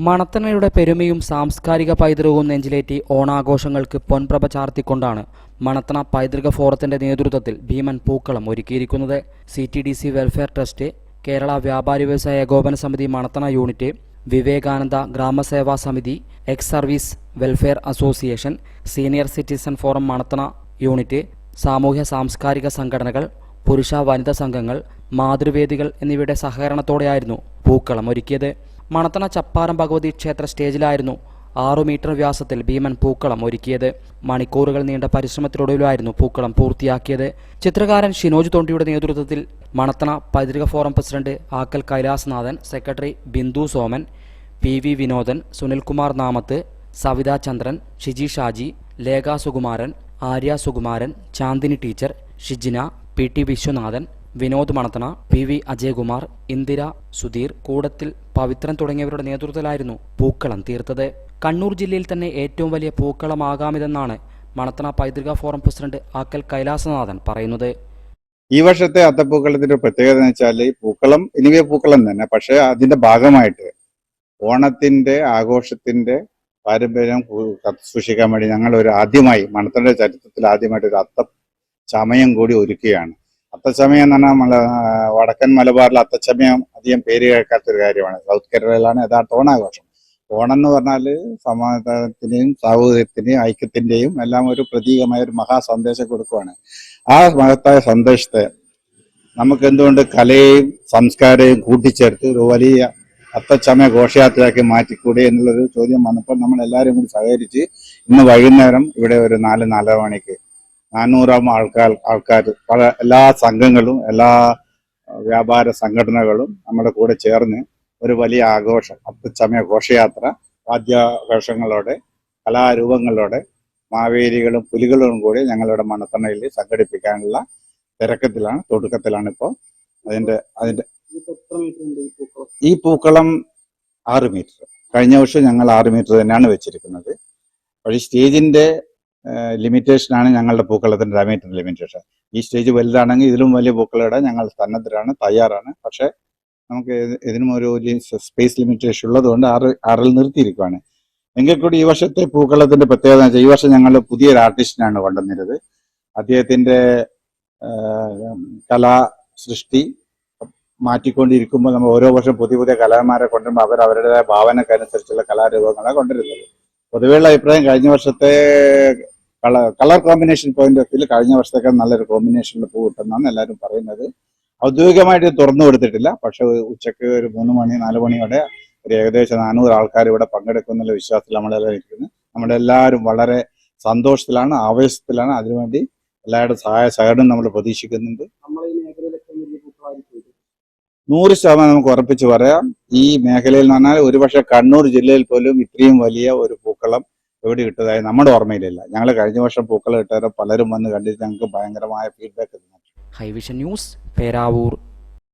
മണത്തണയുടെ പെരുമയും സാംസ്കാരിക പൈതൃകവും നെഞ്ചിലേറ്റി ഓണാഘോഷങ്ങൾക്ക് പൊൻപ്രഭ ചാർത്തിക്കൊണ്ടാണ് മണത്തണ പൈതൃക ഫോറത്തിന്റെ നേതൃത്വത്തിൽ ഭീമൻ പൂക്കളം ഒരുക്കിയിരിക്കുന്നത്. CTDC വെൽഫെയർ ട്രസ്റ്റ്, കേരള വ്യാപാരി വ്യവസായ ഏകോപന സമിതി മണത്തണ യൂണിറ്റ്, വിവേകാനന്ദ ഗ്രാമസേവാ സമിതി, ex service welfare association, senior citizen forum Manathana unit, സാമൂഹ്യ സാംസ്കാരിക സംഘടനകൾ, പുരുഷ വനിതാ സംഘങ്ങൾ, മാതൃവേദികൾ എന്നിവയുടെ സഹകരണത്തോടെയായിരുന്നു പൂക്കളം ഒരുക്കിയത്. മണത്തണ ചപ്പാരം ഭഗവതി ക്ഷേത്ര സ്റ്റേജിലായിരുന്നു 6 മീറ്റർ വ്യാസത്തിൽ ഭീമൻ പൂക്കളം ഒരുക്കിയത്. മണിക്കൂറുകൾ നീണ്ട പരിശ്രമത്തിനൊടുവിലായിരുന്നു പൂക്കളം പൂർത്തിയാക്കിയത്. ചിത്രകാരൻ ഷിനോജ് തൊണ്ടിയുടെ നേതൃത്വത്തിൽ മണത്തണ പൈതൃക forum president Akkal Kailasanathan, secretary Bindu Soman, PV Vinodan, Sunilkumar Namath, Savitha Chandran, Shiji Shaji, Lekha Sukumaran, Arya Sukumaran, Chandini teacher, Shijina, PT Viswanathan, Vinod Manathana, PV Ajayakumar, Indira, Sudheer, Koodathil Pavithran തുടങ്ങിയവരുടെ നേതൃത്വത്തിലായിരുന്നു പൂക്കളം തീർത്തത്. കണ്ണൂർ ജില്ലയിൽ തന്നെ ഏറ്റവും വലിയ പൂക്കളമാകാമിതെന്നാണ് മണത്തണ പൈതൃക ഫോറം പ്രസിഡന്റ് ആക്കൽ കൈലാസനാഥൻ പറയുന്നത്. ഈ വർഷത്തെ അത്തപ്പൂക്കളത്തിന്റെ പ്രത്യേകത എന്ന് വെച്ചാൽ പൂക്കളം ഇനിവേ പൂക്കളം തന്നെ, പക്ഷെ അതിന്റെ ഭാഗമായിട്ട് ഓണത്തിന്റെ ആഘോഷത്തിന്റെ പാരമ്പര്യം സൂക്ഷിക്കാൻ വേണ്ടി ഞങ്ങൾ മണത്തണയുടെ ചരിത്രത്തിൽ ആദ്യമായിട്ട് ഒരു അത്തച്ചമയം കൂടി ഒരുക്കുകയാണ്. അത്തച്ചമയം എന്ന് പറഞ്ഞാൽ വടക്കൻ മലബാറിൽ അത്തച്ചമയം അധികം പേര് കേൾക്കാത്തൊരു കാര്യമാണ്. സൗത്ത് കേരളയിലാണ് യഥാർത്ഥ ഓണാഘോഷം. ഓണം എന്ന് പറഞ്ഞാൽ സമാധാനത്തിന്റെയും സാഹോദര്യത്തിന്റെയും ഐക്യത്തിന്റെയും എല്ലാം ഒരു പ്രതീകമായ ഒരു മഹാസന്ദേശം കൊടുക്കുകയാണ്. ആ മഹത്തായ സന്ദേശത്തെ നമുക്ക് എന്തുകൊണ്ട് കലയും സംസ്കാരവും കൂട്ടിച്ചേർത്ത് ഒരു വലിയ അത്തച്ചമയ ഘോഷയാത്രയാക്കി മാറ്റിക്കൂടെ എന്നുള്ളൊരു ചോദ്യം വന്നപ്പോൾ നമ്മൾ എല്ലാവരും കൂടി സഹകരിച്ച് ഇന്ന് വൈകുന്നേരം ഇവിടെ ഒരു 4-4:30 മണിക്ക് 400 ആൾക്കാർ എല്ലാ സംഘങ്ങളും എല്ലാ വ്യാപാര സംഘടനകളും നമ്മുടെ കൂടെ ചേർന്ന് ഒരു വലിയ ആഘോഷം അത്തച്ചമയ ഘോഷയാത്ര വാദ്യാഘോഷങ്ങളോടെ കലാരൂപങ്ങളോടെ മാവേലികളും പുലികളും കൂടി ഞങ്ങളുടെ മണത്തണയിൽ സംഘടിപ്പിക്കാനുള്ള തുടക്കത്തിലാണ് ഇപ്പോൾ. ഈ പൂക്കളം 6 മീറ്റർ. കഴിഞ്ഞ വർഷം ഞങ്ങൾ 6 മീറ്റർ തന്നെയാണ് വെച്ചിരിക്കുന്നത്. പക്ഷേ സ്റ്റേജിന്റെ ലിമിറ്റേഷനാണ് ഞങ്ങളുടെ പൂക്കളത്തിന്റെ ഡയമീറ്റർ ലിമിറ്റേഷൻ. ഈ സ്റ്റേജ് വലുതാണെങ്കിൽ ഇതിലും വലിയ പൂക്കളിടാൻ ഞങ്ങൾ സന്നദ്ധരാണ്, തയ്യാറാണ്. പക്ഷെ നമുക്ക് ഇതിനും ഒരു സ്പേസ് ലിമിറ്റേഷൻ ഉള്ളതുകൊണ്ട് 6-ൽ നിർത്തിയിരിക്കുകയാണ്. എങ്കിൽ കൂടി ഈ വർഷത്തെ പൂക്കളത്തിന്റെ പ്രത്യേകത വെച്ചാൽ ഈ വർഷം ഞങ്ങൾ പുതിയൊരു ആർട്ടിസ്റ്റിനാണ് കൊണ്ടുവന്നിരുന്നത്. അദ്ദേഹത്തിന്റെ കലാസൃഷ്ടി മാറ്റിക്കൊണ്ടിരിക്കുമ്പോൾ നമ്മൾ ഓരോ വർഷം പുതിയ കലാകാരന്മാരെ കൊണ്ടുവരുമ്പോൾ അവരുടേതായ ഭാവനക്കനുസരിച്ചുള്ള കലാരൂപങ്ങളാണ് കൊണ്ടുവരുന്നത്. പൊതുവെയുള്ള അഭിപ്രായം കഴിഞ്ഞ വർഷത്തെ colour combination point of view കഴിഞ്ഞ വർഷത്തേക്കാൾ നല്ലൊരു കോമ്പിനേഷനിൽ പൂ കിട്ടുന്നതാണ് എല്ലാവരും പറയുന്നത്. ഔദ്യോഗികമായിട്ട് തുറന്നു കൊടുത്തിട്ടില്ല. പക്ഷെ ഉച്ചയ്ക്ക് ഒരു 3 മണി 4 മണിയോടെ ഒരു ഏകദേശം 400 ആൾക്കാർ ഇവിടെ പങ്കെടുക്കുന്നുള്ള വിശ്വാസത്തിൽ നമ്മളെല്ലാം ഇരിക്കുന്നത്. നമ്മളെല്ലാവരും വളരെ സന്തോഷത്തിലാണ്, ആവേശത്തിലാണ്. അതിനുവേണ്ടി എല്ലാവരുടെ സഹകരണം നമ്മൾ പ്രതീക്ഷിക്കുന്നുണ്ട്. 100% നമുക്ക് ഉറപ്പിച്ച് പറയാം. ഈ മേഖലയിൽ എന്ന് പറഞ്ഞാൽ ഒരുപക്ഷെ കണ്ണൂർ ജില്ലയിൽ പോലും ഇത്രയും വലിയ ഒരു പൂക്കളം എവിടെ കിട്ടതായി നമ്മുടെ ഓർമ്മയിലില്ല. ഞങ്ങൾ കഴിഞ്ഞ വർഷം പൂക്കളം ഇട്ടവരെ പലരും വന്ന് കണ്ടിട്ട് ഞങ്ങൾക്ക് ഭയങ്കരമായ ഫീഡ്ബാക്ക് തന്നു. ഹൈവിഷൻ ന്യൂസ്, പേരാവൂർ.